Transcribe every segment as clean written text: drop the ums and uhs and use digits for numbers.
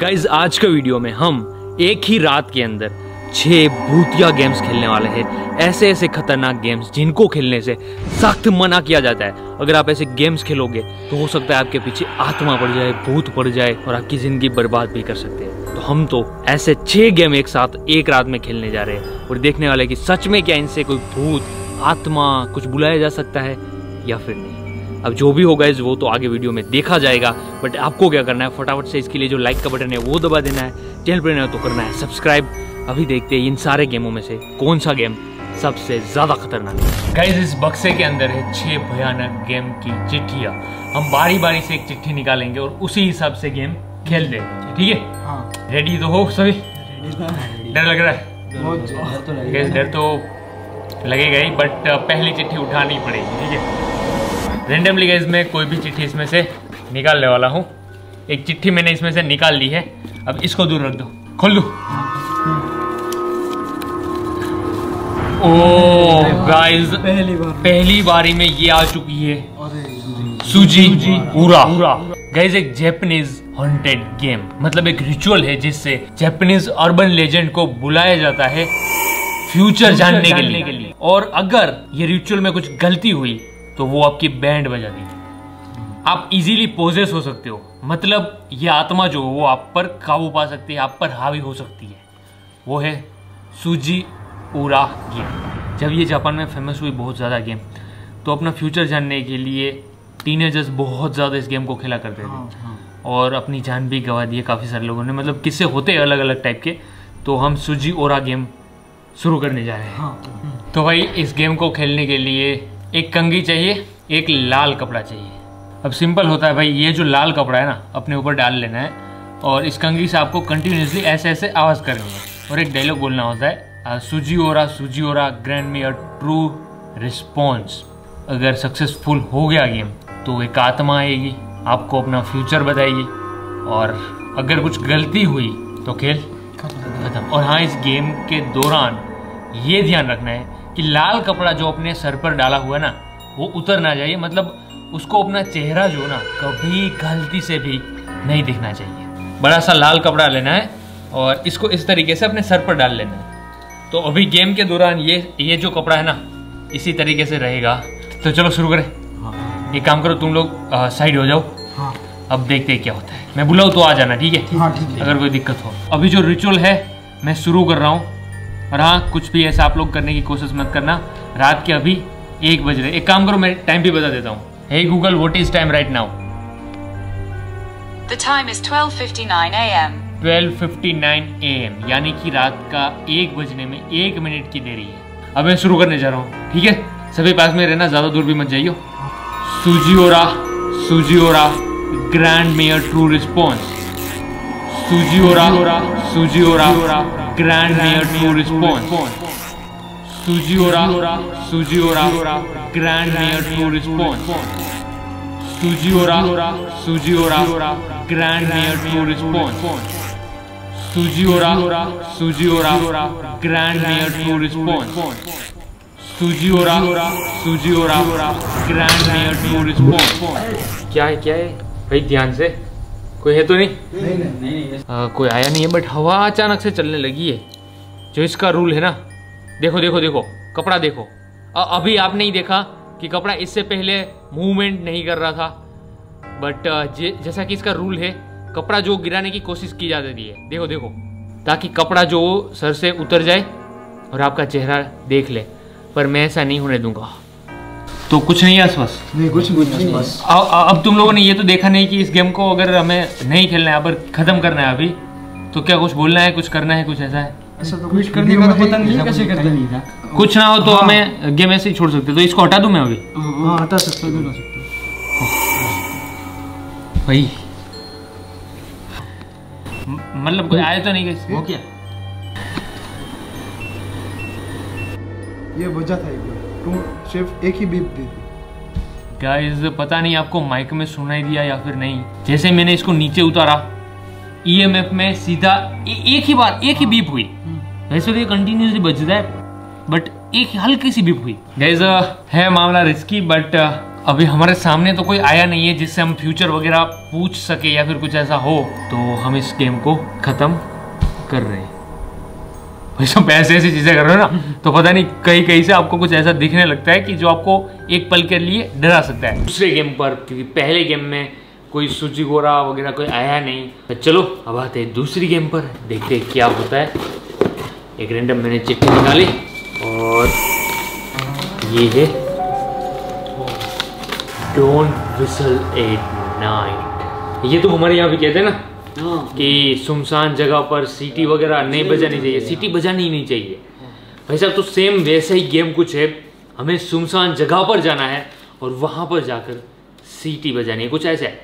Guys आज का video में हम एक ही रात के अंदर 6 भूतिया गेम्स खेलने वाले हैं। ऐसे ऐसे खतरनाक गेम्स जिनको खेलने से सख्त मना किया जाता है। अगर आप ऐसे गेम्स खेलोगे तो हो सकता है आपके पीछे आत्मा पड़ जाए, भूत पड़ जाए और आपकी जिंदगी बर्बाद भी कर सकते हैं। तो हम तो ऐसे 6 गेम एक साथ एक रात में खेलने जा रहे हैं और देखने वाले कि सच में क्या इनसे कोई भूत, आत्मा कुछ बुलाया जा सकता है या फिर नहीं। अब जो भी होगा वो तो आगे वीडियो में देखा जाएगा, बट आपको क्या करना है, फटाफट से इसके लिए जो लाइक का बटन है वो दबा देना है। चैनल पर नया तो करना है सब्सक्राइब। अभी देखते हैं इन सारे गेमों में से कौन सा गेम सबसे ज्यादा खतरनाक है। गाइस इस बक्से के अंदर है 6 भयानक गेम की चिट्ठियाँ। हम बारी बारी से एक चिट्ठी निकालेंगे और उसी हिसाब से गेम खेल देंगे, ठीक है? हाँ। रेडी तो हो सभी? डर लग रहा है? डर तो लगेगा ही, बट पहली चिट्ठी उठानी पड़ेगी, ठीक है? रेंडमली गाइस मैं कोई भी चिट्ठी इसमें से निकालने वाला हूँ। एक चिट्ठी मैंने इसमें से निकाल ली है, अब इसको दूर रख दो। खोल दो। ओह गाइस पहली बारी में ये आ चुकी है, सुजी उरा। गाइस एक जापानीज हॉन्टेड गेम, मतलब एक रिचुअल है जिससे जापानीज अर्बन लेजेंड को बुलाया जाता है फ्यूचर जानने के लिए। और अगर ये रिचुअल में कुछ गलती हुई तो वो आपकी बैंड बजा देगी। आप इजीली पोजेस हो सकते हो, मतलब ये आत्मा जो वो आप पर काबू पा सकती है, आप पर हावी हो सकती है। वो है सुजी उरा गेम। जब ये जापान में फेमस हुई बहुत ज़्यादा गेम, तो अपना फ्यूचर जानने के लिए टीनेजर्स बहुत ज़्यादा इस गेम को खेला करते थे और अपनी जान भी गंवा दी है काफ़ी सारे लोगों ने। मतलब किस्से होते अलग अलग टाइप के। तो हम सुजी उरा गेम शुरू करने जा रहे हैं। तो भाई इस गेम को खेलने के लिए एक कंघी चाहिए, एक लाल कपड़ा चाहिए। अब सिंपल होता है भाई, ये जो लाल कपड़ा है ना अपने ऊपर डाल लेना है और इस कंघी से आपको कंटिन्यूसली ऐसे ऐसे आवाज़ करनी है और एक डायलॉग बोलना होता है, सुजी ओरा grand me a true response. अगर सक्सेसफुल हो गया गेम तो एक आत्मा आएगी, आपको अपना फ्यूचर बताएगी, और अगर कुछ गलती हुई तो खेल खत्म। और हाँ, इस गेम के दौरान ये ध्यान रखना है कि लाल कपड़ा जो अपने सर पर डाला हुआ है ना वो उतर ना जाए, मतलब उसको अपना चेहरा जो ना कभी गलती से भी नहीं दिखना चाहिए। बड़ा सा लाल कपड़ा लेना है और इसको इस तरीके से अपने सर पर डाल लेना है। तो अभी गेम के दौरान ये जो कपड़ा है ना इसी तरीके से रहेगा। तो चलो शुरू करें। हाँ। एक काम करो, तुम लोग साइड हो जाओ। हाँ। अब देखते हैं क्या होता है। मैं बुलाऊँ तो आ जाना, ठीक है? हाँ, ठीक है। अगर कोई दिक्कत हो। अभी जो रिचुअल है मैं शुरू कर रहा हूँ, और हाँ कुछ भी ऐसा आप लोग करने की कोशिश मत करना। रात के अभी 1 बज रहे। एक काम करो, मैं टाइम भी बता देता हूँ। Hey Google, what is time right now? The time is 12:59 a.m. 12:59 AM, यानी कि रात का 1 बजने में 1 मिनट की देरी है। अब मैं शुरू करने जा रहा हूँ, ठीक है? सभी पास में रहना, ज्यादा दूर भी मत जाइयो। सुजी ओरा ग्रैंड मेयर ट्रू रिस्पॉन्स। सुजी ओरा ग्रैंड मेयर ट्रू रिस्पॉन्स। सुजी ओरा ग्रैंड मेयर ट्रू रिस्पॉन्स। सुजी ओरा ग्रैंड मेयर ट्रू रिस्पॉन्स। सुजी ओरा ग्रैंड मेयर ट्रू रिस्पॉन्स। सुजी ओरा ग्रैंड मेयर ट्रू रिस्पॉन्स। क्या है भाई? ध्यान से, कोई है तो नहीं? नहीं। कोई आया नहीं है, बट हवा अचानक से चलने लगी है। जो इसका रूल है ना, देखो कपड़ा देखो। अभी आपने ही देखा कि कपड़ा इससे पहले मूवमेंट नहीं कर रहा था, बट जैसा कि इसका रूल है कपड़ा जो गिराने की कोशिश की जाती है, देखो, ताकि कपड़ा जो सर से उतर जाए और आपका चेहरा देख ले। पर मैं ऐसा नहीं होने दूंगा। तो कुछ नहीं है आसपास? नहीं, कुछ नहीं बस। अब तुम लोगों ने ये तो देखा नहीं कि इस गेम को अगर हमें नहीं खेलना है, पर खत्म करना है अभी, तो क्या कुछ बोलना है, कुछ करना है, कुछ ऐसा है? ऐसा तो कुछ करने का पता नहीं कैसे करते नहीं था। कुछ ना हो तो हमें गेम ऐसे ही छोड़ सकते। तो इसको हटा दूं मैं अभी? हाँ, हटा सकते हो। भाई मतलब कोई आया तो नहीं? कैसे हो क्या? ये वजह था सिर्फ एक ही बीप दी। गाइस पता नहीं आपको माइक में सुनाई दिया या फिर नहीं। जैसे मैंने इसको नीचे उतारा, ईएमएफ में सीधा एक ही बीप हुई। वैसे तो ये कंटिन्यूसली बजता है, बट एक हल्की सी बीप हुई। गाइस है मामला रिस्की, बट अभी हमारे सामने तो कोई आया नहीं है जिससे हम फ्यूचर वगैरह पूछ सके या फिर कुछ ऐसा हो, तो हम इस गेम को ख़त्म कर रहे हैं। भाई सब ऐसी ऐसी चीज़ें कर रहे हो ना, तो पता नहीं कहीं कहीं से आपको कुछ ऐसा दिखने लगता है कि जो आपको एक पल के लिए डरा सकता है। दूसरे गेम पर, क्योंकि पहले गेम में कोई सुजीगोरा वगैरह कोई आया नहीं, तो चलो अब आते हैं दूसरी गेम पर, देखते हैं क्या होता है। एक रैंडम मैंने चिट्ठी निकाली और ये है डोंट विसल एट नाइट। ये तो हमारे यहाँ भी कहते हैं ना कि सुनसान जगह पर सीटी वगैरह नहीं बजानी चाहिए, सीटी बजानी ही नहीं चाहिए। भाई साहब तो सेम वैसा ही गेम कुछ है, हमें सुनसान जगह पर जाना है और वहाँ पर जाकर सीटी बजानी है, कुछ ऐसा है।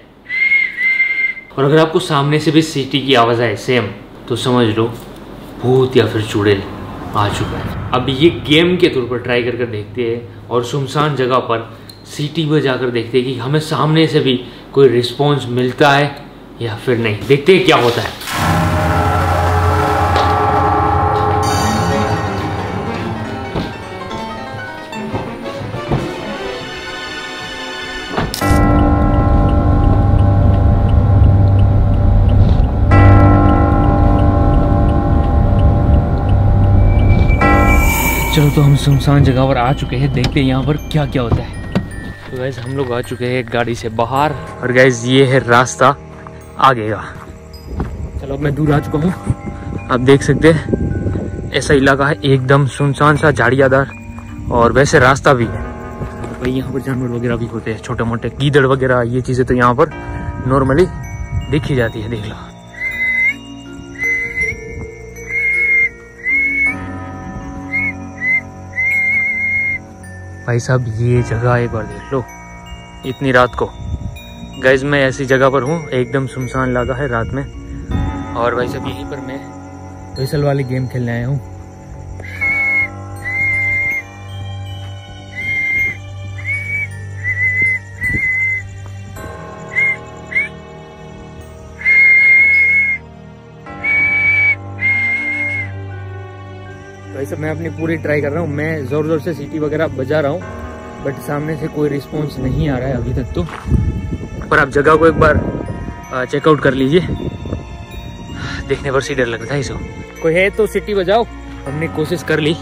और अगर आपको सामने से भी सीटी की आवाज़ आए सेम, तो समझ लो भूत या फिर चुड़ैल आ चुका है। अब ये गेम के तौर पर ट्राई कर देखते हैं और सुनसान जगह पर सीटी बजा कर देखते हैं कि हमें सामने से भी कोई रिस्पॉन्स मिलता है या फिर नहीं। देखते हैं क्या होता है। चलो तो हम सुनसान जगह पर आ चुके हैं, देखते हैं यहाँ पर क्या क्या होता है। तो गैस हम लोग आ चुके हैं गाड़ी से बाहर और गैस ये है रास्ता आगे का। चलो अब मैं दूर आ चुका हूँ, आप देख सकते हैं ऐसा इलाका है एकदम सुनसान सा, झाड़ियादार, और वैसे रास्ता भी है। भाई यहाँ पर जानवर वगैरह भी होते हैं, छोटे मोटे गीदड़ वगैरह, ये चीज़ें तो यहाँ पर नॉर्मली दिख ही जाती है। देख लो भाई साहब, ये जगह एक बार देख लो इतनी रात को। गाइज मैं ऐसी जगह पर हूँ, एकदम सुनसान इलाका है रात में, और भाई साहब यहीं पर मैं विसल वाली गेम खेलने आया हूँ। भाई साहब मैं अपनी पूरी ट्राई कर रहा हूँ, मैं ज़ोर ज़ोर से सीटी वगैरह बजा रहा हूँ, बट सामने से कोई रिस्पॉन्स नहीं आ रहा है अभी तक तो। पर आप जगह को एक बार चेकआउट कर लीजिए, देखने पर सी डर लगता है। इसको कोई है तो सीटी बजाओ। हमने कोशिश कर ली,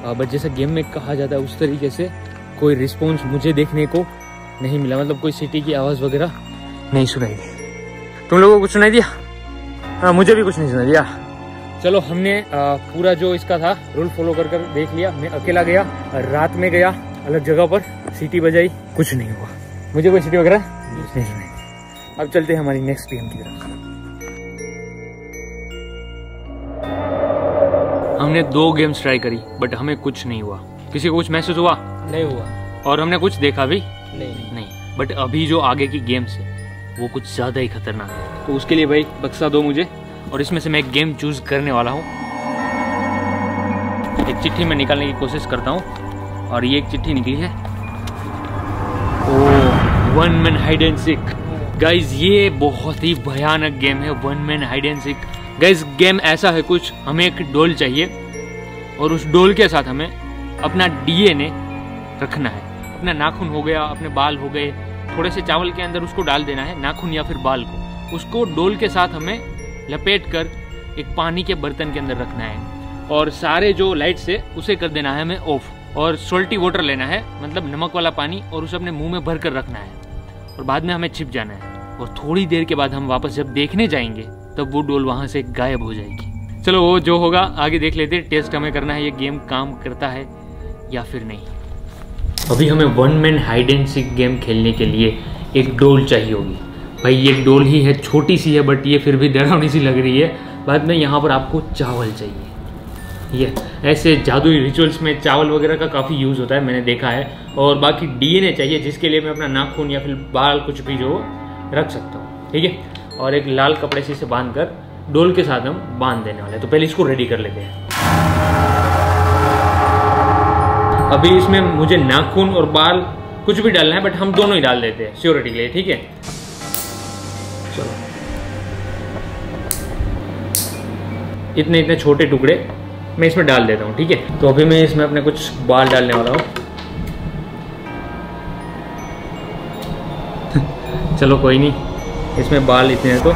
बट जैसे गेम में कहा जाता है उस तरीके से कोई रिस्पॉन्स मुझे देखने को नहीं मिला, मतलब कोई सीटी की आवाज़ वगैरह नहीं सुनाई दी। तुम लोगों को कुछ सुनाई दिया? हाँ, मुझे भी कुछ नहीं सुनाई दिया। चलो हमने पूरा जो इसका था रूल फॉलो कर देख लिया। मैं अकेला गया, रात में गया अलग जगह पर, सीटी बजाई, कुछ नहीं हुआ, मुझे कोई सीटी वगैरह नहीं सुनाई। अब चलते हैं हमारी नेक्स्ट गेम की तरफ। हमने 2 गेम्स ट्राई करी बट हमें कुछ नहीं हुआ। किसी को कुछ महसूस हुआ? नहीं हुआ। और हमने कुछ देखा भी नहीं। बट अभी जो आगे की गेम्स है वो कुछ ज़्यादा ही खतरनाक है, तो उसके लिए भाई बक्सा दो मुझे, और इसमें से मैं एक गेम चूज करने वाला हूँ। एक चिट्ठी में निकालने की कोशिश करता हूँ, और ये एक चिट्ठी निकली है। ओह, 1 man hide and seek. Guys ये बहुत ही भयानक गेम है, 1 man hide and seek. Guys game ऐसा है कुछ, हमें एक डोल चाहिए और उस डोल के साथ हमें अपना डीएनए रखना है। अपना नाखून हो गया, अपने बाल हो गए, थोड़े से चावल के अंदर उसको डाल देना है, नाखून या फिर बाल को। उसको डोल के साथ हमें लपेट कर एक पानी के बर्तन के अंदर रखना है, और सारे जो लाइट्स है उसे कर देना है हमें ऑफ, और सॉल्टी वाटर लेना है, मतलब नमक वाला पानी, और उसे अपने मुंह में भर कर रखना है, और बाद में हमें छिप जाना है। और थोड़ी देर के बाद हम वापस जब देखने जाएंगे तब वो डोल वहाँ से गायब हो जाएगी। चलो वो जो होगा आगे देख लेते हैं। टेस्ट हमें करना है ये गेम काम करता है या फिर नहीं। अभी हमें 1 man hide and seek game खेलने के लिए एक डोल चाहिए होगी। भाई ये डोल ही है, छोटी सी है, बट ये फिर भी डरावनी सी लग रही है। बाद में यहाँ पर आपको चावल चाहिए। ये ऐसे जादुई रिचुअल्स में चावल वगैरह का काफ़ी यूज़ होता है, मैंने देखा है। और बाकी डीएनए चाहिए, जिसके लिए मैं अपना नाखून या फिर बाल कुछ भी जो रख सकता हूँ, ठीक है। और एक लाल कपड़े से इसे बांध कर डोल के साथ हम बांध देने वाले हैं। तो पहले इसको रेडी कर लेते हैं। अभी इसमें मुझे नाखून और बाल कुछ भी डालना है, बट हम दोनों ही डाल देते हैं श्योरिटी के लिए, ठीक है। चलो इतने छोटे टुकड़े मैं इसमें डाल देता हूँ, ठीक है। तो अभी मैं इसमें अपने कुछ बाल डालने वाला हूँ। चलो कोई नहीं, इसमें बाल इतने तो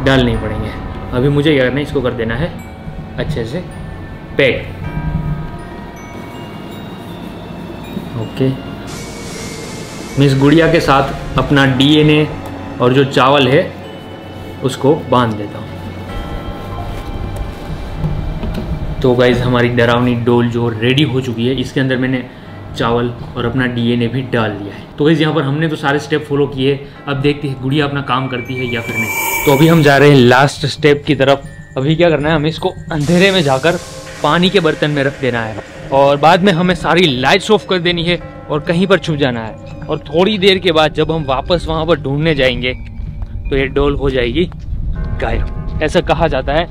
डालने पड़ेंगे। अभी मुझे क्या करना है, इसको कर देना है अच्छे से पैक। ओके, मैं इस गुड़िया के साथ अपना DNA और जो चावल है उसको बांध देता हूँ। तो गाइज हमारी डरावनी डोल जो रेडी हो चुकी है, इसके अंदर मैंने चावल और अपना DNA भी डाल दिया है। तो गाइज यहाँ पर हमने तो सारे स्टेप फॉलो किए, अब देखते हैं गुड़िया अपना काम करती है या फिर नहीं। तो अभी हम जा रहे हैं लास्ट स्टेप की तरफ। अभी क्या करना है, हमें इसको अंधेरे में जाकर पानी के बर्तन में रख देना है और बाद में हमें सारी लाइट्स ऑफ कर देनी है और कहीं पर छुप जाना है। और थोड़ी देर के बाद जब हम वापस वहाँ पर ढूंढने जाएंगे तो ये डोल हो जाएगी गायब, ऐसा कहा जाता है।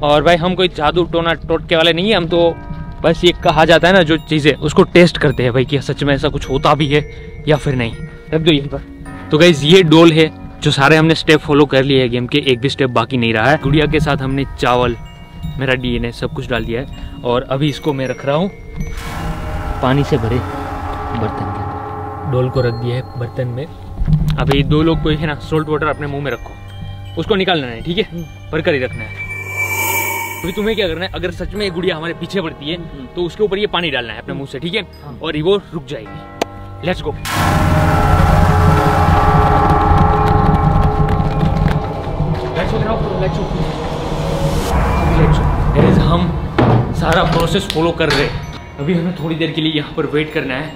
और भाई हम कोई जादू टोना टोटके वाले नहीं है, हम तो बस ये कहा जाता है ना जो चीज़ें, उसको टेस्ट करते हैं भाई कि सच में ऐसा कुछ होता भी है या फिर नहीं। रख दो यहीं पर। तो गाइस ये डोल है, जो सारे हमने स्टेप फॉलो कर लिए हैं गेम के, एक भी स्टेप बाकी नहीं रहा है। गुड़िया के साथ हमने चावल, मेरा DNA सब कुछ डाल दिया है और अभी इसको मैं रख रहा हूँ पानी से भरे बर्तन के अंदर। डोल को रख दिया है बर्तन में। अभी 2 लोग को है ना सोल्ट वाटर अपने मुंह में रखो, उसको निकालना है, ठीक है, भर कर ही रखना है। अभी तुम्हें क्या करना है, अगर सच में ये गुड़िया हमारे पीछे पड़ती है तो उसके ऊपर ये पानी डालना है अपने मुंह से, ठीक है, और वो रुक जाएगी। Let's go. हम सारा प्रोसेस फॉलो कर रहे हैं। अभी हमें थोड़ी देर के लिए यहाँ पर वेट करना है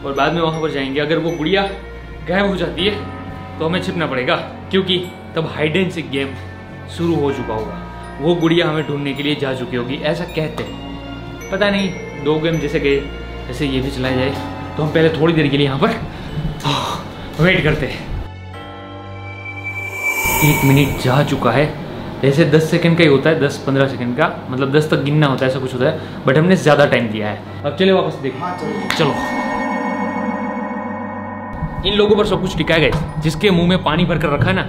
और बाद में वहाँ पर जाएंगे। अगर वो गुड़िया गायब हो जाती है तो हमें छिपना पड़ेगा, क्योंकि तब हाइड एंड सीक गेम शुरू हो चुका होगा। वो गुड़िया हमें ढूंढने के लिए जा चुकी होगी, ऐसा कहते हैं। पता नहीं, 2 गेम जैसे गए ऐसे ये भी चलाया जाए। तो हम पहले थोड़ी देर के लिए यहाँ पर वेट करते हैं। 1 मिनट जा चुका है। ऐसे 10 सेकंड का ही होता है, 10-15 सेकंड का, मतलब 10 तक गिनना होता है, ऐसा कुछ होता है, बट हमने ज़्यादा टाइम दिया है। अब चले वापस देख। चलो, इन लोगों पर सब कुछ टिका है गाइस, जिसके मुंह में पानी भर कर रखा है ना।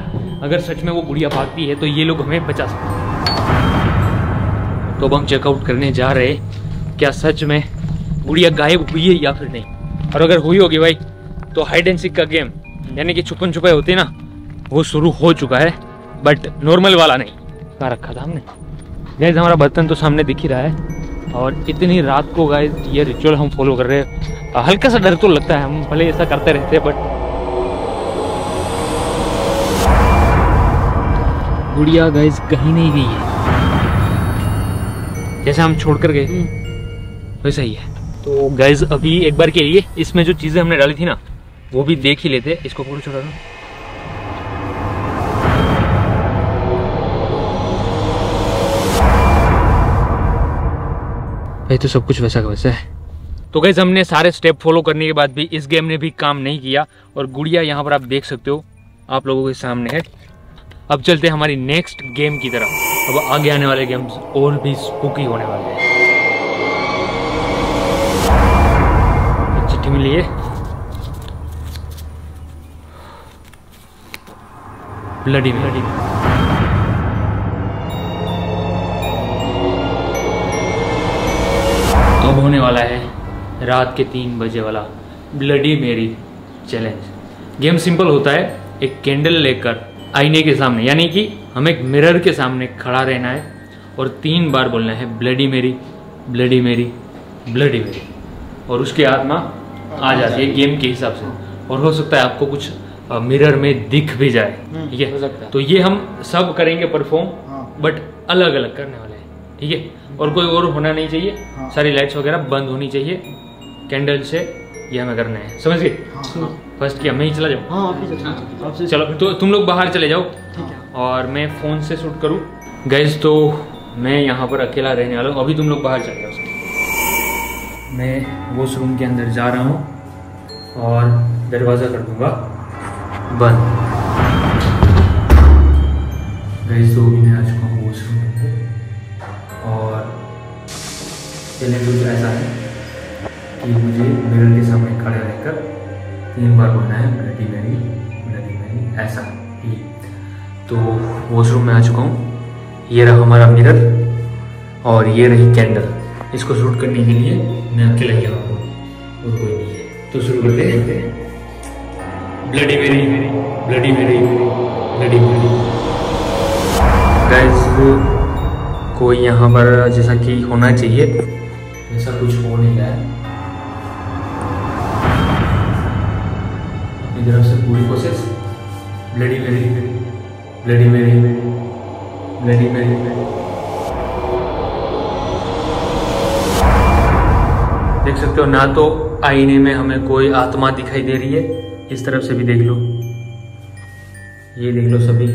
अगर सच में वो गुड़िया भागती है तो ये लोग हमें बचा सकते हैं। तो अब हम चेकआउट करने जा रहे हैं, क्या सच में गुड़िया गायब हुई है या फिर नहीं। और अगर हुई होगी भाई तो हाइड एंड सीक का गेम, यानी कि छुपन छुपाई होती है ना, वो शुरू हो चुका है, बट नॉर्मल वाला नहीं। कहाँ रखा था हमने गाइस, हमारा बर्तन तो सामने दिख ही रहा है। और इतनी रात को गाइस ये रिचुअल हम फॉलो कर रहे हैं। हल्का सा डर तो लगता है, हम भले ऐसा करते रहते हैं, बट गुड़िया गाइस कहीं नहीं गई है, जैसे हम छोड़ कर गए वैसा ही है। तो गाइस अभी एक बार के लिए इसमें जो चीज़ें हमने डाली थी ना वो भी देख ही लेते। इसको पूरा छोड़ा दो। भाई तो सब कुछ वैसा का वैसा है। तो गाइस हमने सारे स्टेप फॉलो करने के बाद भी इस गेम ने भी काम नहीं किया और गुड़िया यहाँ पर आप देख सकते हो, आप लोगों के सामने है। अब चलते हैं हमारी नेक्स्ट गेम की तरफ। अब आगे आने वाले गेम्स और भी स्पूकी होने वाले हैं। चिट्ठी मिली है, ब्लडी तो अब होने वाला है रात के 3 बजे वाला ब्लडी मेरी चैलेंज। गेम सिंपल होता है, एक कैंडल लेकर आईने के सामने, यानी कि हमें एक मिरर के सामने खड़ा रहना है और 3 बार बोलना है ब्लडी मेरी, ब्लडी मेरी, ब्लडी मेरी, और उसकी आत्मा आ जाती है गेम के हिसाब से। और हो सकता है आपको कुछ मिरर में दिख भी जाए, ठीक है। तो ये हम सब करेंगे परफॉर्म, बट अलग अलग करने वाले हैं, ठीक है। और कोई और होना नहीं चाहिए, सारी लाइट्स वगैरह बंद होनी चाहिए कैंडल से, ये हमें करना है, समझ गए। फर्स्ट किया मैं ही चला जाऊँ। चलो तो तुम लोग बाहर चले जाओ और मैं फ़ोन से शूट करूँ गाइस। तो मैं यहाँ पर अकेला रहने वाला हूँ, अभी तुम लोग बाहर चले जाओ। मैं वॉशरूम के अंदर जा रहा हूँ और दरवाज़ा कर दूँगा बंद। गाइस तो मैं आ चुका हूँ वॉशरूम के अंदर और चैलेंज कुछ ऐसा है कि मुझे मिरर के सामने खड़े रहकर 3 बार बोलना है ब्लडी मेरी, ब्लडी मेरी, ऐसा ही। तो वॉशरूम में आ चुका हूँ, ये रहा हमारा मिरर और ये रही कैंडल। इसको शूट करने के लिए मैं अकेला ही हूँ और कोई नहीं है। तो शुरू करते हैं ब्लडी मेरी, ब्लडी मेरी, ब्लडी मेरी। गाइस कोई यहाँ पर जैसा कि होना चाहिए ऐसा कुछ हो नहीं रहा है। अपनी तरफ से पूरी कोशिश। ब्लडी मेरी, ब्लडी मेरी, ब्लडी मेरी। देख सकते हो ना तो आईने में हमें कोई आत्मा दिखाई दे रही है, इस तरफ से भी देख लो, ये देख लो सभी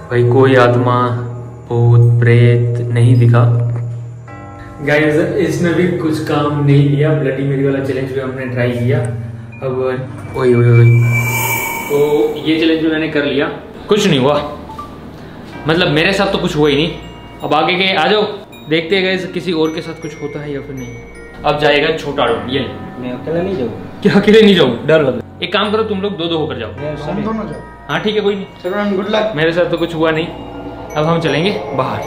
भाई, कोई आत्मा भूत प्रेत नहीं दिखा। गाइस इसमें भी कुछ काम नहीं किया, ब्लडी मेरी वाला चैलेंज भी हमने ट्राई किया। अब ओए ओए ओए, तो ये चैलेंज भी मैंने कर लिया, कुछ नहीं हुआ, मतलब मेरे साथ तो कुछ हुआ ही नहीं। अब आगे के आ जाओ, देखते हैं गाइस किसी और के साथ कुछ होता है या फिर नहीं। अब जाएगा छोटा डॉन, ये मैं अकेला नहीं जाऊँ। क्या अकेले नहीं जाऊँ? डर लग रहा। एक काम करो तुम लोग दो होकर जाओ। हम दोनों जाओ। हाँ ठीक है, कोई नहीं। चलो गुड लक। मेरे साथ तो कुछ हुआ नहीं, अब हम चलेंगे बाहर।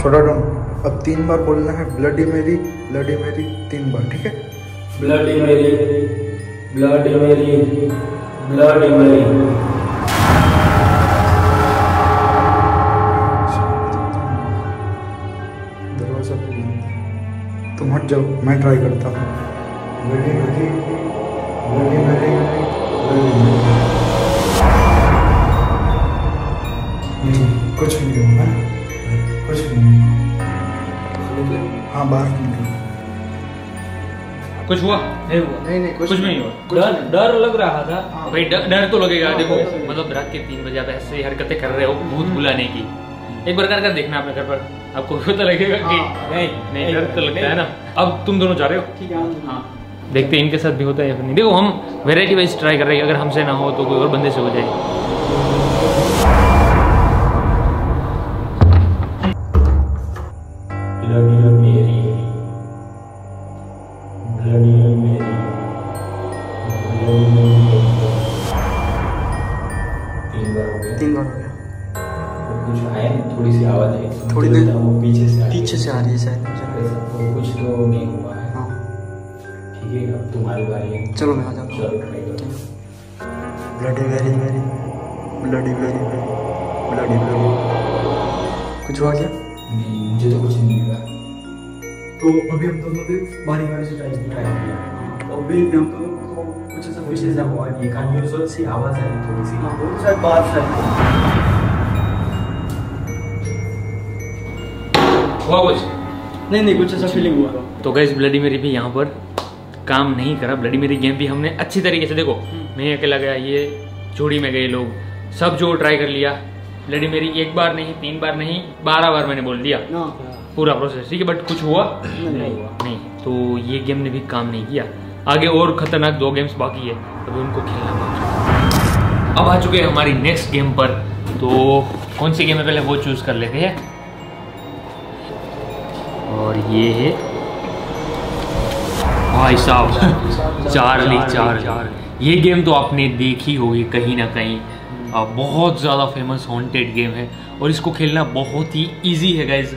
छोटा डॉन, अब 3 बार बोलना है ब्लडी मेरी 3 बार, ठीक है? ब्लडी मेरी, ब्लडी मेरी, ब्लडी मेरी। दरवाजा तुम हट जाओ, मैं ट्राई करता हूँ। ब्लडी मेरी, ब्लडी मेरी, ब्लडी मेरी। नहीं, कुछ नहीं होगा, कुछ नहीं। हाँ बाहर निकलो। कुछ हुआ? नहीं हुआ। नहीं कुछ नहीं हुआ। डर लग रहा था भाई, डर तो लगेगा। देखो मतलब रात के 3 बजे आप ऐसे हरकतें कर रहे हो भूत बुलाने की, एक बार कर देखना अपने घर पर, आपको पता लगेगा कि नहीं डर तो लगता है ना। अब तुम दोनों जा रहे हो, ठीक है। हाँ देखते हैं इनके साथ भी होता है या फिर नहीं। देखो हम वेराइटी वाइज ट्राई कर रहे हैं, अगर हमसे ना हो तो कोई और बंदे से हो जाए। तीन बार हो गया। कुछ आया नहीं, थोड़ी सी आवाज आई, थोड़ी देर वो पीछे से आ रही है शायद। तो कुछ तो नहीं हुआ है। हाँ ठीक है, अब तुम्हारी बारी है। चलो मैं आ जाता हूँ। चलो ट्राई करो। Bloody very very, bloody very very, bloody very. कुछ हुआ क्या? नहीं, मुझे तो कुछ नहीं हुआ। तो अभी हम दोनों भी बारी बारी से ट्राई किया। अभी हम दोनों को कुछ ऐसा हुआ कि अनयूजुअल सी आवाज आई थोड़ी सी। शायद बात शायद हुआ कुछ? नहीं कुछ ऐसा फीलिंग हुआ। तो गाइस ब्लडी मेरी भी यहाँ पर काम नहीं करा। ब्लडी मेरी गेम भी हमने अच्छी तरीके से, देखो मैं अकेला गया, ये जोड़ी में गए लोग, सब जो ट्राई कर लिया। ब्लडी मेरी 1 बार नहीं, 3 बार नहीं, 12 बार मैंने बोल दिया पूरा प्रोसेस, ठीक है। बट कुछ हुआ नहीं। तो ये गेम ने भी काम नहीं किया। आगे और खतरनाक 2 गेम्स बाकी है, अभी उनको खेलना बाकी। अब आ चुके हैं हमारी नेक्स्ट गेम पर। तो कौन सी गेम है पहले वो चूज कर लेते हैं। और ये है भाई साहब चार्ली। ये गेम तो आपने देखी होगी कहीं ना कहीं, बहुत ज़्यादा फेमस हॉन्टेड गेम है और इसको खेलना बहुत ही इजी है गाइज।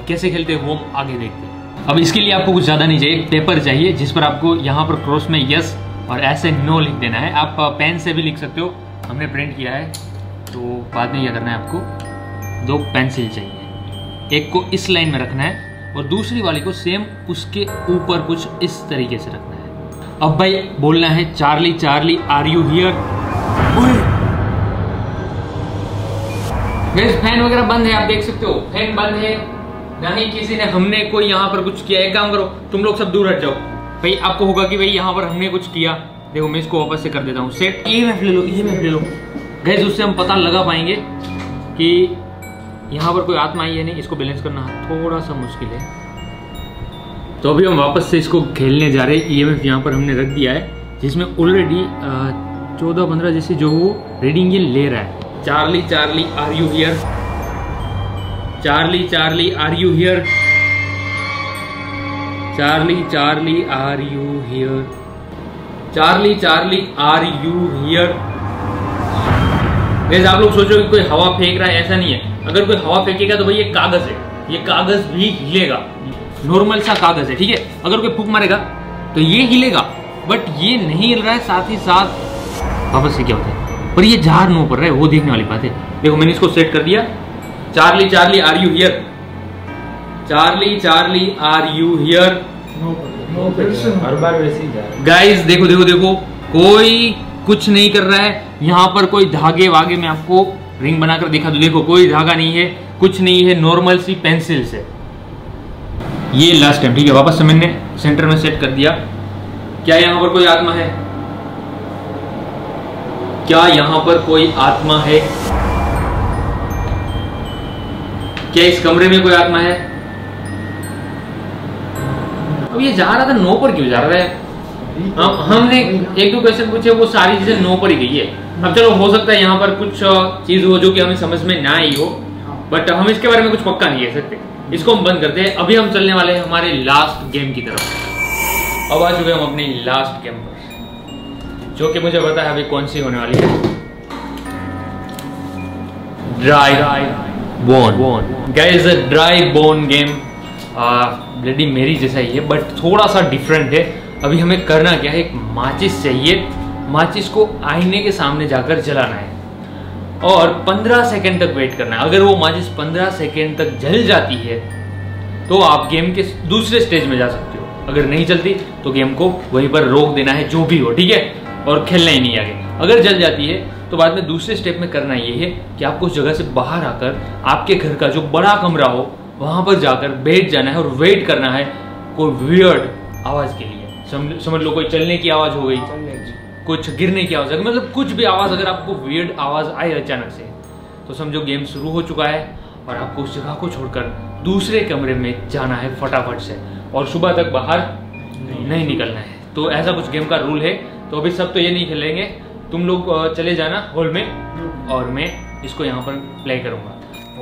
कैसे खेलते हैं वो हम आगे देखते हैं। अब इसके लिए आपको कुछ ज़्यादा नहीं चाहिए, एक पेपर चाहिए जिस पर आपको यहाँ पर क्रॉस में यस और ऐसे नो लिख देना है। आप पेन से भी लिख सकते हो, हमने प्रिंट किया है। तो बाद में क्या करना है, आपको 2 पेंसिल चाहिए, एक को इस लाइन में रखना है और दूसरी वाली को सेम उसके ऊपर कुछ इस तरीके से रखना है। अब भाई बोलना है Charlie Charlie are you here. Fan वगैरह बंद है, आप देख सकते हो फैन बंद है, ना ही किसी ने हमने कोई यहाँ पर कुछ किया। एक काम करो तुम लोग सब दूर हट जाओ भाई, आपको होगा कि भाई यहाँ पर हमने कुछ किया। देखो मैं इसको वापस से कर देता हूँ सेट। EMF ले लो, EMF ले लो गाइस, उससे हम पता लगा पाएंगे कि यहाँ पर कोई आत्मा आई है नहीं। इसको बैलेंस करना थोड़ा सा मुश्किल है। तो अभी हम वापस से इसको खेलने जा रहे हैं। EMF यहाँ पर हमने रख दिया है, जिसमें ऑलरेडी 14-15 जैसे जो वो रीडिंग ये ले रहा है। Charlie Charlie are you here, Charlie Charlie are you here, Charlie Charlie are you here, Charlie Charlie are you here. Guys आप लोग सोचो कि कोई हवा फेंक रहा है, ऐसा नहीं है। अगर कोई हवा फेंकेगा तो भाई ये कागज है, ये कागज भी हिलेगा। नॉर्मल सा कागज है, ठीक है। अगर कोई फूंक मारेगा तो ये हिलेगा, बट ये नहीं हिल रहा है, साथ ही साथ वापस से क्या होता है, पर ये झार नो पड़ रहा है, वो देखने वाली बात है। देखो मैंने इसको सेट कर दिया, Charlie Charlie are you here, Charlie Charlie are you here, हर बार वैसे ही जा रहा है। गाइस देखो देखो देखो, कोई कुछ नहीं कर रहा है। यहाँ पर कोई धागे वागे में आपको रिंग बनाकर दिखा दो, देखो कोई धागा नहीं है, कुछ नहीं है, नॉर्मल सी पेंसिल से। ये लास्ट टाइम, ठीक है। वापस से मैंने सेंटर में सेट कर दिया। क्या यहाँ पर कोई आत्मा है? क्या यहाँ पर कोई आत्मा है? क्या इस कमरे में कोई आत्मा है? अब ये जा रहा था नो पर, क्यों जा रहा है? हमने एक दो क्वेश्चन पूछे, वो सारी चीजें नो पर ही गई है। अब चलो हो सकता है यहाँ पर कुछ चीज हो जो कि हमें समझ में ना आई हो, बट हम इसके बारे में कुछ पक्का नहीं कह सकते। इसको हम बंद करते हैं। अभी हम चलने वाले हैं हमारे लास्ट गेम की तरफ। अब आ चुके हम अपनी लास्ट गेम पर, जो कि मुझे पता है अभी कौन सी होने वाली है। Dry bone. Guys dry bone game bloody मेरी जैसा ही है, बट थोड़ा सा डिफरेंट है। अभी हमें करना क्या है, एक माचिस चाहिए, माचिस को आईने के सामने जाकर जलाना है और 15 सेकंड तक वेट करना है। अगर वो माचिस 15 सेकंड तक जल जाती है तो आप गेम के दूसरे स्टेज में जा सकते हो। अगर नहीं चलती तो गेम को वहीं पर रोक देना है, जो भी हो, ठीक है, और खेलना ही नहीं आगे। अगर जल जाती है तो बाद में दूसरे स्टेप में करना ये है कि आपको उस जगह से बाहर आकर आपके घर का जो बड़ा कमरा हो वहां पर जाकर बैठ जाना है और वेट करना है कोई वियर्ड आवाज के लिए। समझ लो कोई चलने की आवाज हो गई, कुछ गिरने की आवाज, मतलब कुछ भी आवाज, अगर आपको वियर्ड आवाज आए अचानक से तो समझो गेम शुरू हो चुका है और आपको उस जगह को छोड़कर दूसरे कमरे में जाना है फटाफट से, और सुबह तक बाहर नहीं निकलना है। तो ऐसा कुछ गेम का रूल है। तो अभी सब तो ये नहीं खेलेंगे, तुम लोग चले जाना हॉल में और मैं इसको यहाँ पर प्ले करूँगा।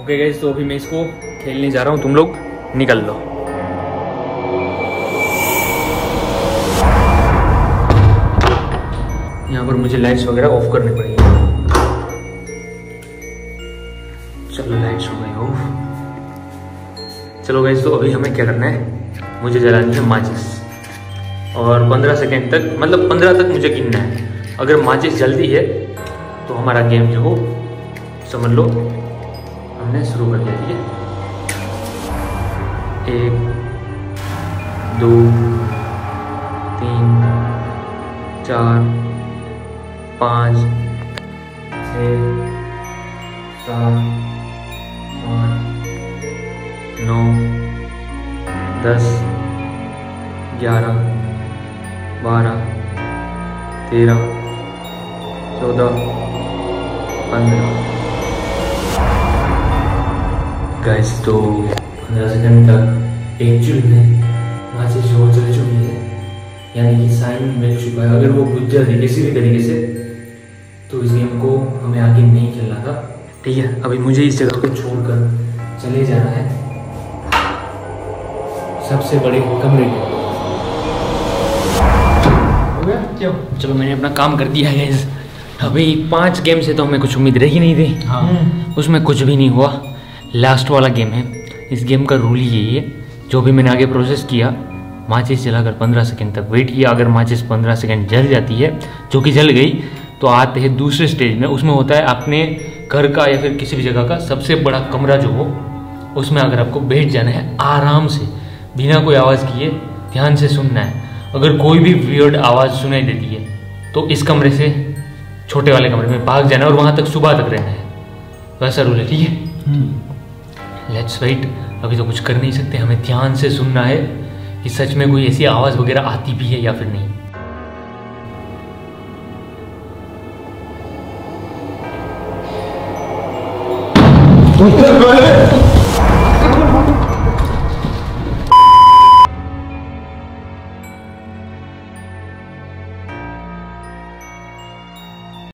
ओके गाइस, तो अभी मैं इसको खेलने जा रहा हूँ, तुम लोग निकल लो। यहाँ पर मुझे लाइट्स वगैरह ऑफ करनी पड़ेगी। चलो लाइट्स हो गई ऑफ। चलो गाइस, तो अभी हमें क्या करना है, मुझे जलानी है माचिस और 15 सेकंड तक, मतलब 15 तक मुझे गिनना है। अगर माचिस जल्दी है तो हमारा गेम जो हो समझ लो हमने शुरू कर दिया, ठीक है। 1 2 3 4 5 6 7 8 9 10 11 12 13 14 15। गाइस, तो 15 सेकंड तक एक्चुअल में माचिस जो चल चुकी है, यानी कि साइन मिल चुका है। अगर वो बुझ जाती किसी भी तरीके से तो इस गेम को हमें आगे नहीं खेलना था, ठीक है। अभी मुझे इस जगह को छोड़कर चले जाना है सबसे बड़े कमरे में। चलो मैंने अपना काम कर दिया है। अभी 5 गेम से तो हमें कुछ उम्मीद रही नहीं थी, हाँ। उसमें कुछ भी नहीं हुआ। लास्ट वाला गेम है। इस गेम का रूल ही यही है, जो भी मैंने आगे प्रोसेस किया, माचिस जलाकर 15 सेकंड तक वेट किया। अगर माचिस 15 सेकंड जल जाती है, जो कि जल गई, तो आते हैं दूसरे स्टेज में। उसमें होता है अपने घर का या फिर किसी भी जगह का सबसे बड़ा कमरा जो हो, उसमें अगर आपको बैठ जाना है आराम से, बिना कोई आवाज़ किए, ध्यान से सुनना है। अगर कोई भी वियर्ड आवाज़ सुनाई देती है तो इस कमरे से छोटे वाले कमरे में भाग जाना है और वहाँ तक सुबह तक रहना है। वैसा रूल है, ठीक है। Let's wait. अभी तो कुछ कर नहीं सकते, हमें ध्यान से सुनना है कि सच में कोई ऐसी आवाज़ वगैरह आती भी है या फिर नहीं।